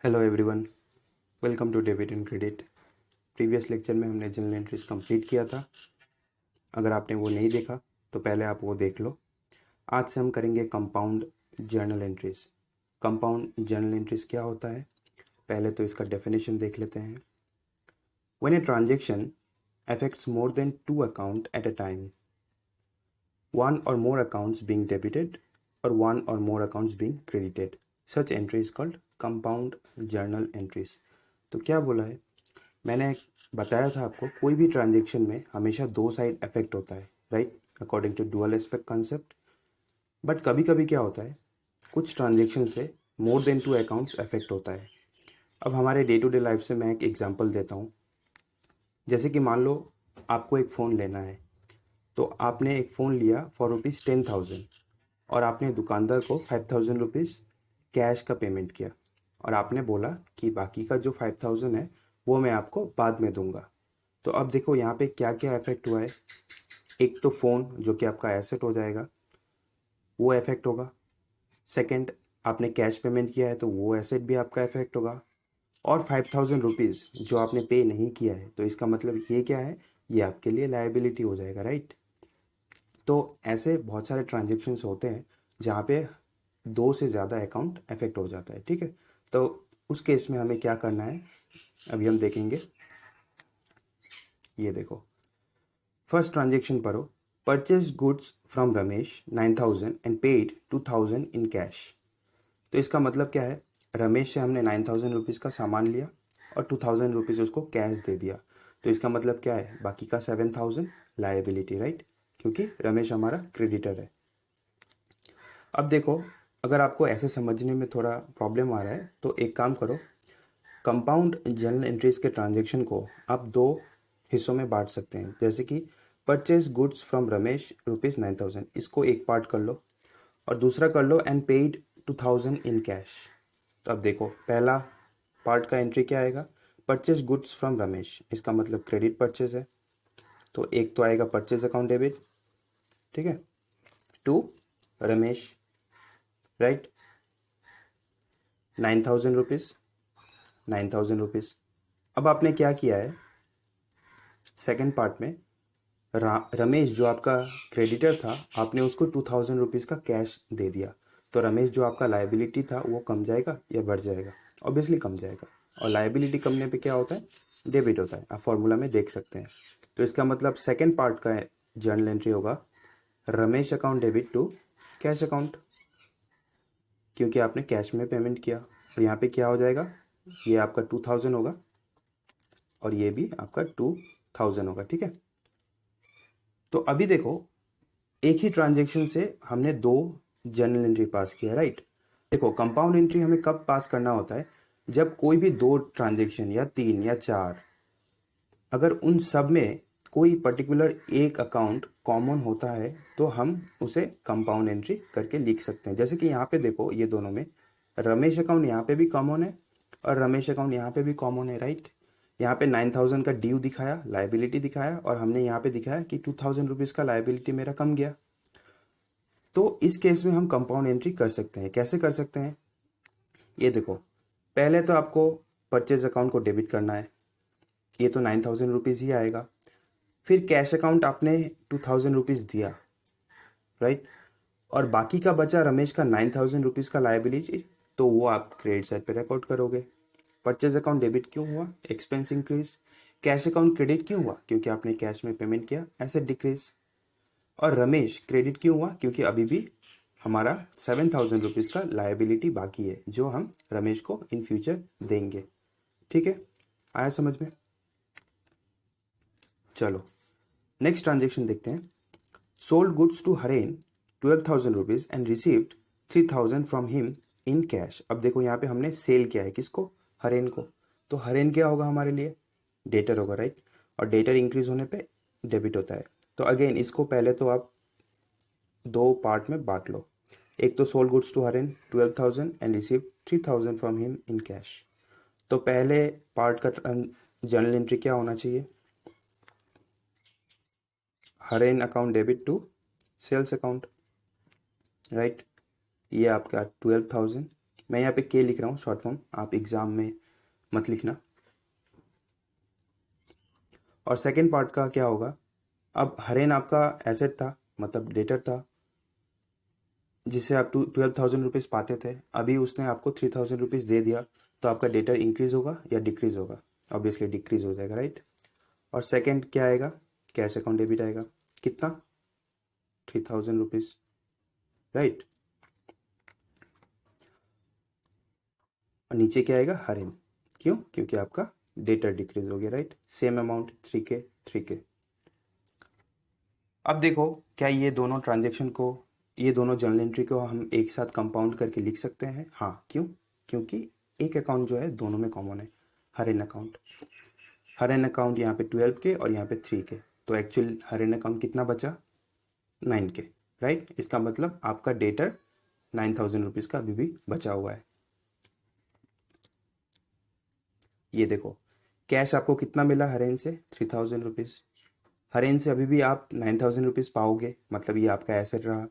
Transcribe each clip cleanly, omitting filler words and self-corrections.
Hello everyone, welcome to debit and credit. Previous lecture में हमने general entries complete किया था। अगर आपने वो नहीं देखा तो पहले आप वो देख लो। आज से हम करेंगे compound journal entries. Compound journal entries क्या होता है, पहले तो इसका डेफिनेशन देख लेते हैं। When a transaction affects more than two account at a time, one or more accounts being debited or one or more accounts being credited, such entry is called compound journal entries। तो क्या बोला है, मैंने बताया था आपको कोई भी ट्रांजेक्शन में हमेशा दो साइड इफेक्ट होता है, right, according to dual aspect concept. But कभी कभी क्या होता है, कुछ ट्रांजेक्शन से more than two accounts affect होता है। अब हमारे डे टू डे लाइफ से मैं एक एग्जांपल देता हूँ। जैसे कि मान लो आपको एक फ़ोन लेना है, तो आपने एक फ़ोन लिया फॉर ₹10,000 और आपने दुकानदार को ₹5,000 कैश का पेमेंट किया और आपने बोला कि बाकी का जो 5,000 है वो मैं आपको बाद में दूंगा। तो अब देखो यहाँ पे क्या क्या इफेक्ट हुआ है। एक तो फ़ोन जो कि आपका एसेट हो जाएगा वो इफेक्ट होगा। सेकंड, आपने कैश पेमेंट किया है तो वो एसेट भी आपका इफेक्ट होगा। और ₹5,000 जो आपने पे नहीं किया है, तो इसका मतलब ये क्या है, ये आपके लिए लायबिलिटी हो जाएगा, राइट। तो ऐसे बहुत सारे ट्रांजेक्शन्स होते हैं जहाँ पे दो से ज़्यादा अकाउंट अफेक्ट हो जाता है, ठीक है। तो उस केस में हमें क्या करना है अभी हम देखेंगे। ये देखो, फर्स्ट ट्रांजेक्शन पढ़ो। Purchase goods from Ramesh 9,000 and paid 2,000 in cash. तो इसका मतलब क्या है, रमेश से हमने ₹9,000 का सामान लिया और ₹2,000 उसको कैश दे दिया। तो इसका मतलब क्या है, बाकी का 7,000 लायबिलिटी, राइट, क्योंकि रमेश हमारा क्रेडिटर है। अब देखो, अगर आपको ऐसे समझने में थोड़ा प्रॉब्लम आ रहा है तो एक काम करो, कंपाउंड जर्नल एंट्रीज के ट्रांजेक्शन को आप दो हिस्सों में बांट सकते हैं। जैसे कि परचेज गुड्स फ्रॉम रमेश ₹9,000, इसको एक पार्ट कर लो और दूसरा कर लो एंड पेड 2,000 इन कैश। तो अब देखो, पहला पार्ट का एंट्री क्या आएगा, परचेज गुड्स फ्रॉम रमेश, इसका मतलब क्रेडिट परचेज है। तो एक तो आएगा परचेज अकाउंट डेबिट, ठीक है, टू रमेश, राइट, ₹9,000, ₹9,000। अब आपने क्या किया है, सेकंड पार्ट में रमेश जो आपका क्रेडिटर था, आपने उसको ₹2,000 का कैश दे दिया। तो रमेश जो आपका लायबिलिटी था वो कम जाएगा या बढ़ जाएगा, ऑब्वियसली कम जाएगा। और लायबिलिटी कमने पे क्या होता है, डेबिट होता है, आप फॉर्मूला में देख सकते हैं। तो इसका मतलब सेकंड पार्ट का जर्नल एंट्री होगा Ramesh account debit to cash account, क्योंकि आपने कैश में पेमेंट किया। और यहाँ पे क्या हो जाएगा, ये आपका 2,000 होगा और ये भी आपका 2,000 होगा, ठीक है। तो अभी देखो, एक ही ट्रांजेक्शन से हमने दो जर्नल एंट्री पास किया, राइट। देखो, कंपाउंड एंट्री हमें कब पास करना होता है, जब कोई भी दो ट्रांजेक्शन या तीन या चार, अगर उन सब में कोई पर्टिकुलर एक अकाउंट कॉमन होता है तो हम उसे कंपाउंड एंट्री करके लिख सकते हैं। जैसे कि यहाँ पे देखो, ये दोनों में रमेश अकाउंट यहाँ पे भी कॉमन है और रमेश अकाउंट यहाँ पे भी कॉमन है, राइट। यहाँ पे 9,000 का ड्यू दिखाया, लायबिलिटी दिखाया, और हमने यहाँ पे दिखाया कि ₹2,000 का लायबिलिटी मेरा कम गया। तो इस केस में हम कंपाउंड एंट्री कर सकते हैं। कैसे कर सकते हैं, ये देखो, पहले तो आपको परचेज अकाउंट को डेबिट करना है, ये तो ₹9,000 ही आएगा। फिर कैश अकाउंट आपने ₹2,000 दिया, राइट, और बाकी का बचा रमेश का ₹9,000 का लायबिलिटी, तो वो आप क्रेडिट साइड पे रिकॉर्ड करोगे। परचेज अकाउंट डेबिट क्यों हुआ, expense increase. Cash account credit क्यों हुआ, क्योंकि आपने कैश में पेमेंट किया, एसेट डिक्रीज। और रमेश क्रेडिट क्यों हुआ, क्योंकि अभी भी हमारा ₹7,000 का लायबिलिटी बाकी है जो हम रमेश को इन फ्यूचर देंगे, ठीक है। आया समझ में। चलो नेक्स्ट ट्रांजेक्शन देखते हैं। Sold goods to Haren ₹12,000 and received 3,000 from him in cash. अब देखो, यहाँ पे हमने सेल किया है, किसको, हरेन को। तो हरेन क्या होगा हमारे लिए, डेटर होगा, राइट। और डेटर इंक्रीज होने पे डेबिट होता है। तो अगेन इसको पहले तो आप दो पार्ट में बांट लो। एक तो sold goods to Haren 12,000 and receive 3,000 from him in cash. तो पहले पार्ट का जर्नल एंट्री क्या होना चाहिए, Haren account debit to, sales account, right. ये आपका 12,000 और 3,000 फ्रॉम हिम इन कैश। तो पहले पार्ट का जर्नल एंट्री क्या होना चाहिए, Haren account debit to sales account, right. ये आपका 12,000 और 3,000 फ्रॉम हिम इन कैश। तो पहले मैं यहाँ पे के लिख रहा हूँ शॉर्ट फॉर्म, आप एग्ज़ाम में मत लिखना। और सेकेंड पार्ट का क्या होगा, अब हरेन आपका एसेट था, मतलब डेटर था, जिससे आप 12,000 रुपीज़ पाते थे। अभी उसने आपको 3,000 रुपीज़ दे दिया, तो आपका डेटर इंक्रीज होगा या डिक्रीज होगा? ऑब्वियसली डिक्रीज हो जाएगा, राइट। और सेकेंड क्या आएगा, कैश अकाउंट डेबिट आएगा, कितना, 3,000 रुपीज़, राइट। और नीचे क्या आएगा, हरेन, क्यों, क्योंकि आपका डेटर डिक्रीज हो गया, right. Same amount 3K 3K। अब देखो, क्या ये दोनों ट्रांजेक्शन को, ये दोनों जर्नल एंट्री को हम एक साथ कंपाउंड करके लिख सकते हैं? हाँ, क्यों, क्योंकि एक अकाउंट जो है दोनों में कॉमन है, हरेन अकाउंट। हरेन अकाउंट यहाँ पे 12K और यहाँ पे 3K, तो एक्चुअल हरेन अकाउंट कितना बचा, 9K, राइट। इसका मतलब आपका डेटर 9,000 रुपीज़ का अभी भी बचा हुआ है। ये देखो, कैश आपको कितना मिला हरेन से, 3,000 रुपीज़। हरेन से अभी भी आप 9,000 रुपीज़ पाओगे, मतलब ये आपका एसेट रहा।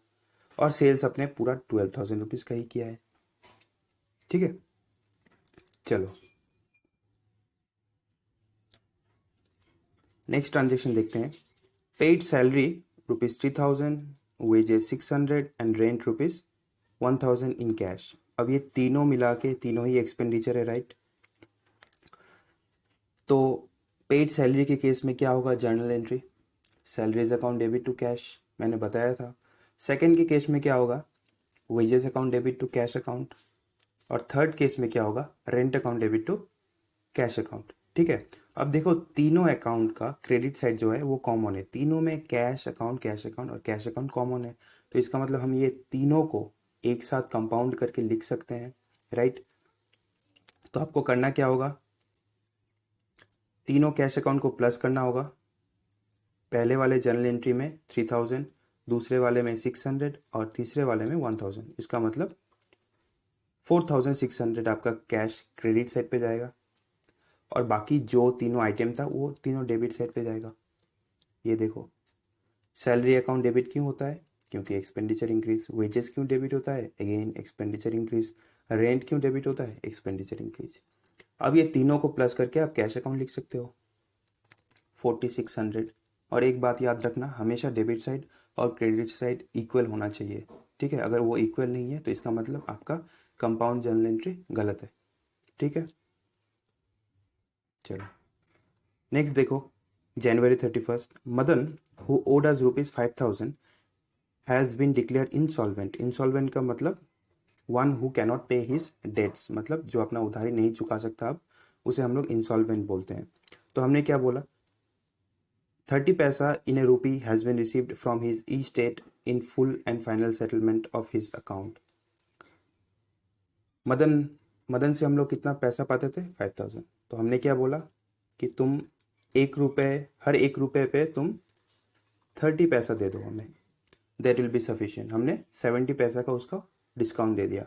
और सेल्स अपने पूरा 12,000 रुपीज़ का ही किया है, ठीक है। चलो नेक्स्ट ट्रांजेक्शन देखते हैं। Paid salary ₹3,000, wages 600 and rent ₹1,000 in cash. अब ये तीनों मिला के तीनों ही एक्सपेंडिचर है, राइट। तो पेड सैलरी के केस में क्या होगा, journal entry, salaries account debit to cash, मैंने बताया था। सेकंड के केस में क्या होगा, wages account debit to cash account. और थर्ड केस में क्या होगा, rent account debit to cash account, ठीक है। अब देखो, तीनों अकाउंट का क्रेडिट साइड जो है वो कॉमन है, तीनों में कैश अकाउंट और कैश अकाउंट कॉमन है। तो इसका मतलब हम ये तीनों को एक साथ कंपाउंड करके लिख सकते हैं, राइट। तो आपको करना क्या होगा, तीनों कैश अकाउंट को प्लस करना होगा। पहले वाले जर्नल एंट्री में 3,000, दूसरे वाले में 600 और तीसरे वाले में 1,000। इसका मतलब 4,600 आपका कैश क्रेडिट साइड पे जाएगा, और बाकी जो तीनों आइटम था वो तीनों डेबिट साइड पे जाएगा। ये देखो, सैलरी अकाउंट डेबिट क्यों होता है, क्योंकि एक्सपेंडिचर इंक्रीज। वेजेस क्यों डेबिट होता है, अगेन एक्सपेंडिचर इंक्रीज। रेंट क्यों डेबिट होता है, एक्सपेंडिचर इंक्रीज। अब ये तीनों को प्लस करके आप कैश अकाउंट लिख सकते हो, 4,600। और एक बात याद रखना, हमेशा डेबिट साइड और क्रेडिट साइड इक्वल होना चाहिए, ठीक है। अगर वो इक्वल नहीं है तो इसका मतलब आपका कंपाउंड जर्नल एंट्री गलत है, ठीक है। चलो नेक्स्ट देखो, January 31st, Madan who owed us ₹5,000 has been declared insolvent। insolvent का मतलब वन हु कैनॉट पे हिज डेट्स, मतलब जो अपना उधारी नहीं चुका सकता, अब उसे हम लोग इंसॉल्वेंट बोलते हैं। तो हमने क्या बोला, 30 पैसा इन ए रूपी has been received from his E state in full and final settlement of his account. Madan Madan से हम लोग कितना पैसा पाते थे, 5,000। तो हमने क्या बोला कि तुम हर एक रुपये पे तुम 30 पैसा दे दो हमें, दैट विल बी सफिशिएंट। हमने 70 पैसा का उसका डिस्काउंट दे दिया।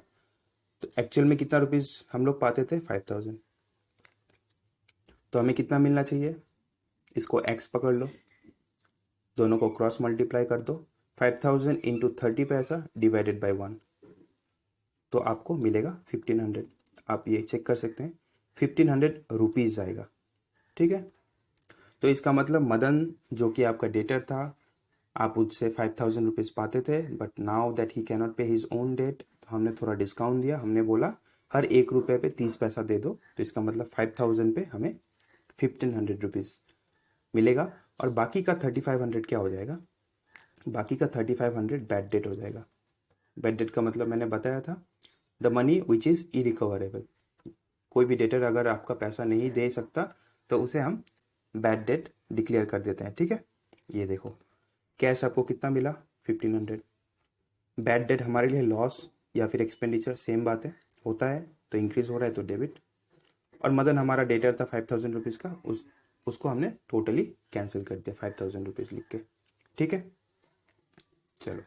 तो एक्चुअल में कितना रुपीज़ हम लोग पाते थे, 5,000। तो हमें कितना मिलना चाहिए, इसको x पकड़ लो, दोनों को क्रॉस मल्टीप्लाई कर दो, 5,000 इंटू 30 पैसा डिवाइडेड बाई 1, तो आपको मिलेगा 1,500। आप ये चेक कर सकते हैं, 1,500 रुपीज़ आएगा, ठीक है। तो इसका मतलब मदन जो कि आपका डेटर था, आप उससे 5,000 रुपीज़ पाते थे, but now that he cannot पे हिज ओन डेट, तो हमने थोड़ा डिस्काउंट दिया। हमने बोला हर एक रुपये पे 30 पैसा दे दो, तो इसका मतलब 5,000 पे हमें 1,500 रुपीज़ मिलेगा। और बाकी का 3,500 क्या हो जाएगा, बाकी का 3,500 बैड डेट हो जाएगा। बैड डेट का मतलब मैंने बताया था, the money which is irrecoverable. कोई भी डेटर अगर आपका पैसा नहीं दे सकता तो उसे हम बैड डेट डिक्लेयर कर देते हैं, ठीक है। ये देखो, कैश आपको कितना मिला, 1,500। बैड डेट हमारे लिए लॉस या फिर एक्सपेंडिचर, सेम बात है, होता है तो इंक्रीज हो रहा है तो डेबिट। और मदन हमारा डेटर था 5,000 रुपीज़ का, उसको हमने टोटली कैंसिल कर दिया 5,000 रुपीज़ लिख के, ठीक है। चलो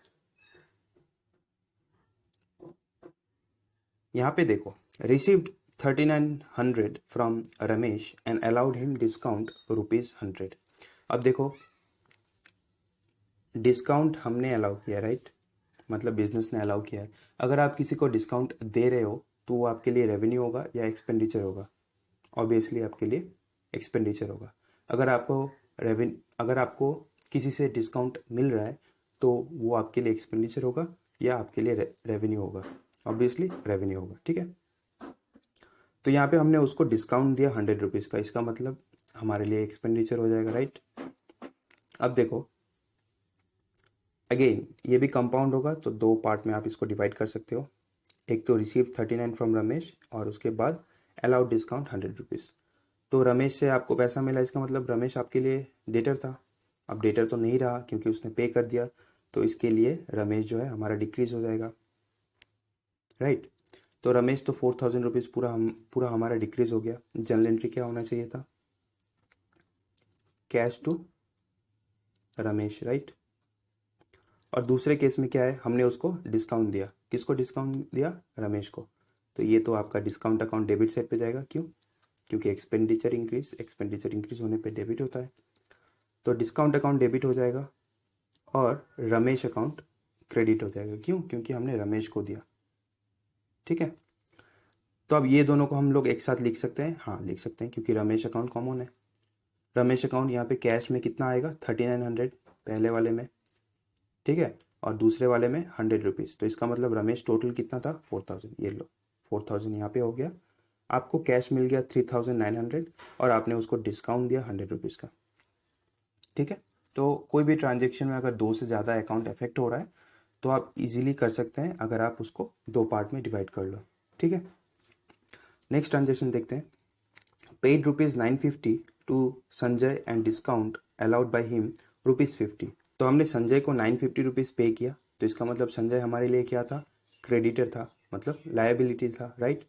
यहाँ पे देखो, received 3,900 from Ramesh and allowed him discount ₹100। अब देखो, डिस्काउंट हमने अलाउ किया, राइट, मतलब बिजनेस ने अलाउ किया है। अगर आप किसी को डिस्काउंट दे रहे हो तो वो आपके लिए रेवेन्यू होगा या एक्सपेंडिचर होगा? ऑब्वियसली आपके लिए एक्सपेंडिचर होगा। अगर आपको किसी से डिस्काउंट मिल रहा है तो वो आपके लिए एक्सपेंडिचर होगा या आपके लिए रेवेन्यू होगा? ऑब्वियसली रेवेन्यू होगा, ठीक है। तो यहाँ पे हमने उसको डिस्काउंट दिया 100 रुपीज़ का, इसका मतलब हमारे लिए एक्सपेंडिचर हो जाएगा, राइट। अब देखो अगेन ये भी कंपाउंड होगा, तो दो पार्ट में आप इसको डिवाइड कर सकते हो। एक तो रिसीव 39 फ्रॉम रमेश और उसके बाद अलाउड डिस्काउंट 100 रुपीज़। तो रमेश से आपको पैसा मिला, इसका मतलब रमेश आपके लिए डेटर था। अब डेटर तो नहीं रहा क्योंकि उसने पे कर दिया, तो इसके लिए रमेश जो है हमारा डिक्रीज हो जाएगा, राइट। तो रमेश तो 4000 रुपीज़ पूरा हमारा डिक्रीज हो गया। जनरल एंट्री क्या होना चाहिए था? Cash to Ramesh, right. और दूसरे केस में क्या है, हमने उसको डिस्काउंट दिया। किसको डिस्काउंट दिया? रमेश को। तो ये तो आपका डिस्काउंट अकाउंट डेबिट साइड पे जाएगा। क्यों? क्योंकि एक्सपेंडिचर इंक्रीज होने पे डेबिट होता है। तो डिस्काउंट अकाउंट डेबिट हो जाएगा और रमेश अकाउंट क्रेडिट हो जाएगा। क्यों? क्योंकि हमने रमेश को दिया, ठीक है। तो अब ये दोनों को हम लोग एक साथ लिख सकते हैं, हाँ लिख सकते हैं, क्योंकि रमेश अकाउंट कॉमन है। रमेश अकाउंट यहाँ पे कैश में कितना आएगा? 3900 पहले वाले में, ठीक है, और दूसरे वाले में 100 रुपीज़। तो इसका मतलब रमेश टोटल कितना था? 4000। ये लो 4000 यहाँ पे हो गया। आपको कैश मिल गया 3900 और आपने उसको डिस्काउंट दिया 100 रुपीज़ का, ठीक है। तो कोई भी ट्रांजेक्शन में अगर दो से ज़्यादा अकाउंट अफेक्ट हो रहा है तो आप इजीली कर सकते हैं अगर आप उसको दो पार्ट में डिवाइड कर लो, ठीक है। नेक्स्ट ट्रांजेक्शन देखते हैं। Paid ₹950 to Sanjay and discount allowed by him ₹50। तो हमने संजय को 950 रुपीज़ पे किया, तो इसका मतलब संजय हमारे लिए क्या था? क्रेडिटर था, मतलब लायबिलिटी था, राइट।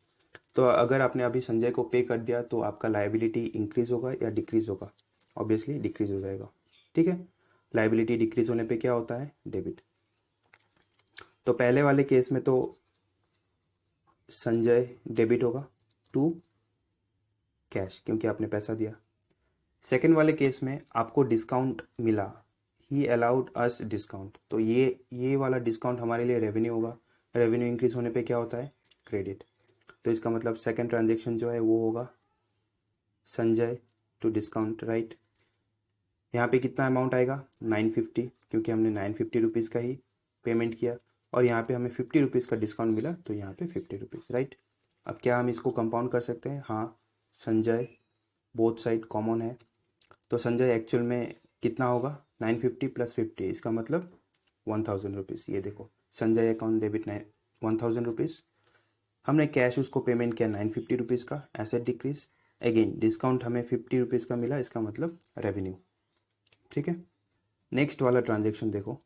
तो अगर आपने अभी संजय को पे कर दिया तो आपका लायबिलिटी इंक्रीज होगा या डिक्रीज होगा? ऑब्वियसली डिक्रीज हो जाएगा, ठीक है। लायबिलिटी डिक्रीज होने पे क्या होता है? डेबिट। तो पहले वाले केस में तो संजय डेबिट होगा टू कैश, क्योंकि आपने पैसा दिया। सेकेंड वाले केस में आपको डिस्काउंट मिला, ही अलाउड अस डिस्काउंट, तो ये वाला डिस्काउंट हमारे लिए रेवेन्यू होगा। रेवेन्यू इंक्रीज होने पे क्या होता है? क्रेडिट। तो इसका मतलब सेकेंड ट्रांजेक्शन जो है वो होगा संजय टू डिस्काउंट, राइट। यहाँ पे कितना अमाउंट आएगा? 950, क्योंकि हमने 950 रुपीज़ का ही पेमेंट किया और यहाँ पे हमें 50 रुपीज़ का डिस्काउंट मिला, तो यहाँ पे 50 रुपीज़, राइट। अब क्या हम इसको कंपाउंड कर सकते हैं? हाँ, संजय बोथ साइड कॉमन है, तो संजय एक्चुअल में कितना होगा? 950 प्लस 50, इसका मतलब 1000 रुपीज़। ये देखो संजय अकाउंट डेबिट 1000 रुपीज़। हमने कैश उसको पेमेंट किया 950 रुपीज़ का, एसेट डिक्रीज। अगेन डिस्काउंट हमें 50 रुपीज़ का मिला, इसका मतलब रेवेन्यू, ठीक है। नेक्स्ट वाला ट्रांजेक्शन देखो।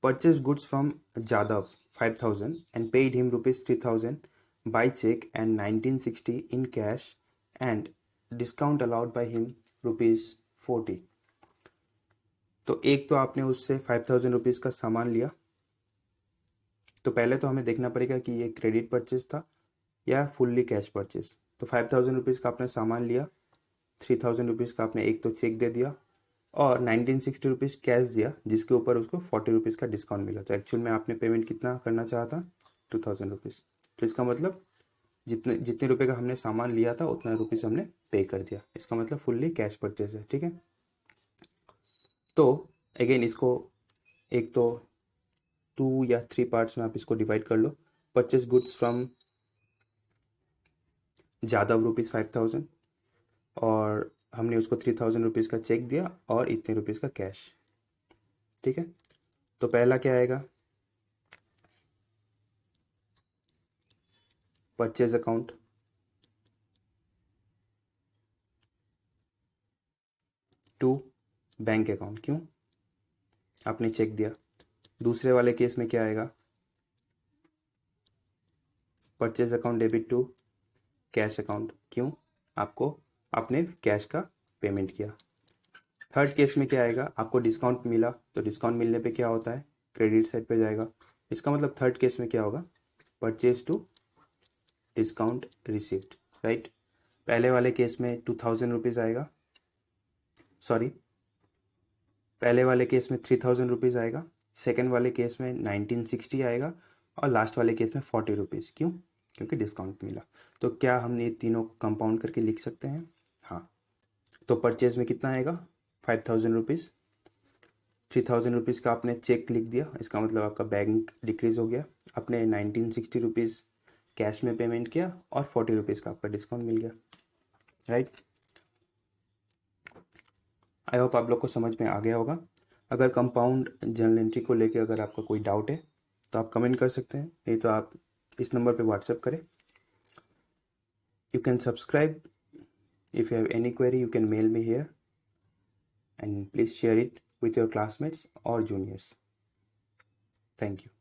Purchase goods from Jadav 5000 and paid him ₹3000 by cheque and 1960 in cash and discount allowed by him ₹40। तो एक तो आपने उससे 5000 रुपीज़ का सामान लिया, तो पहले तो हमें देखना पड़ेगा कि ये क्रेडिट परचेज था या फुल्ली कैश परचेज। तो 5000 रुपीज़ का आपने सामान लिया, 3000 रुपीज़ का आपने एक तो चेक दे दिया और 1960 रुपीज़ कैश दिया, जिसके ऊपर उसको 40 रुपीज़ का डिस्काउंट मिला। तो एक्चुअल में आपने पेमेंट कितना करना चाहा था? 2000 रुपीज़। तो इसका मतलब जितने जितने रुपए का हमने सामान लिया था उतना रुपीज़ हमने पे कर दिया, इसका मतलब फुल्ली कैश परचेज है, ठीक है। तो अगेन इसको एक तो 2 या 3 पार्ट्स में आप इसको डिवाइड कर लो। परचेज गुड्स फ्रॉम जादव ₹5000 और हमने उसको 3000 रुपीज़ का चेक दिया और इतने रुपीज़ का कैश, ठीक है। तो पहला क्या आएगा? Purchase account to bank account, क्यों? आपने चेक दिया। दूसरे वाले केस में क्या आएगा? Purchase account debit to cash account, क्यों? आपने कैश का पेमेंट किया। थर्ड केस में क्या आएगा? आपको डिस्काउंट मिला, तो डिस्काउंट मिलने पे क्या होता है? क्रेडिट साइड पे जाएगा। इसका मतलब थर्ड केस में क्या होगा? Purchase to discount received, right. पहले वाले केस में 2000 रुपीज़ आएगा, सॉरी पहले वाले केस में 3000 रुपीज़ आएगा, सेकेंड वाले केस में 1960 आएगा और लास्ट वाले केस में 40 रुपीज़। क्यों? क्योंकि डिस्काउंट मिला। तो क्या हम ये तीनों कंपाउंड करके लिख सकते हैं? हाँ। तो परचेज में कितना आएगा? 5000 रुपीज़। 3000 रुपीज़ का आपने चेक लिख दिया, इसका मतलब आपका बैंक डिक्रीज़ हो गया। आपने 1960 रुपीज़ कैश में पेमेंट किया और 40 रुपीज़ का आपका डिस्काउंट मिल गया, राइट। आई होप आप लोग को समझ में आ गया होगा। अगर कंपाउंड जर्नल एंट्री को लेके अगर आपका कोई डाउट है तो आप कमेंट कर सकते हैं, नहीं तो आप इस नंबर पे व्हाट्सएप करें। You can subscribe. If you have any query you can mail me here and please share it with your classmates or juniors. Thank you.